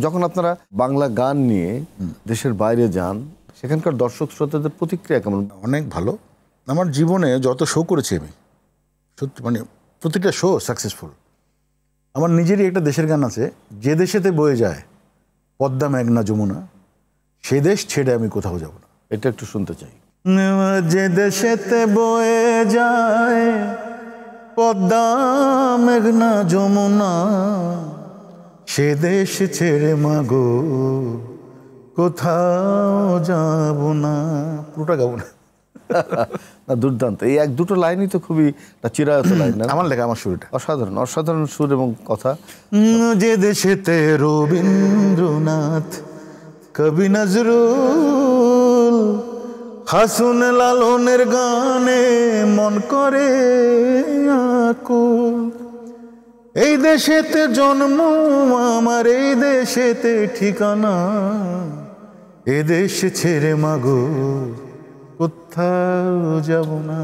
যখন আপনারা বাংলা গান নিয়ে দেশের বাইরে যান, সেখানকার দর্শক শ্রোতাদের প্রতিক্রিয়া কেমন? অনেক ভালো। আমার জীবনে যত শো করেছি আমি, সত্যি মানে প্রতিটা শো সাকসেসফুল। আমার নিজেরই একটা দেশের গান আছে, যে দেশেতে বয়ে যায় পদ্মা মেঘনা যমুনা, সে দেশ ছেড়ে আমি কোথাও যাব না। এটা একটু শুনতে চাই। যে দেশেতে বয়ে যায় পদ্মা মেঘনা যমুনা, সে দেশ ছেড়ে মাগো কোথাও যাব না। পুরোটা গাবো না। না, দুর্দান্ত। এই এক দুটো লাইনই তো খুবই চিরায়ত লাইন না? আমার লেখা, আমার সুরটা অসাধারণ, অসাধারণ সুর এবং কথা। যে দেশেতে রবীন্দ্রনাথ, কবি নজরুল, হাসুন লালনের গানে মন করে আকুল, এই দেশেতে জন্ম আমার, এই দেশেতে ঠিকানা, এ দেশ ছেড়ে মাগো কোথাও যাব না।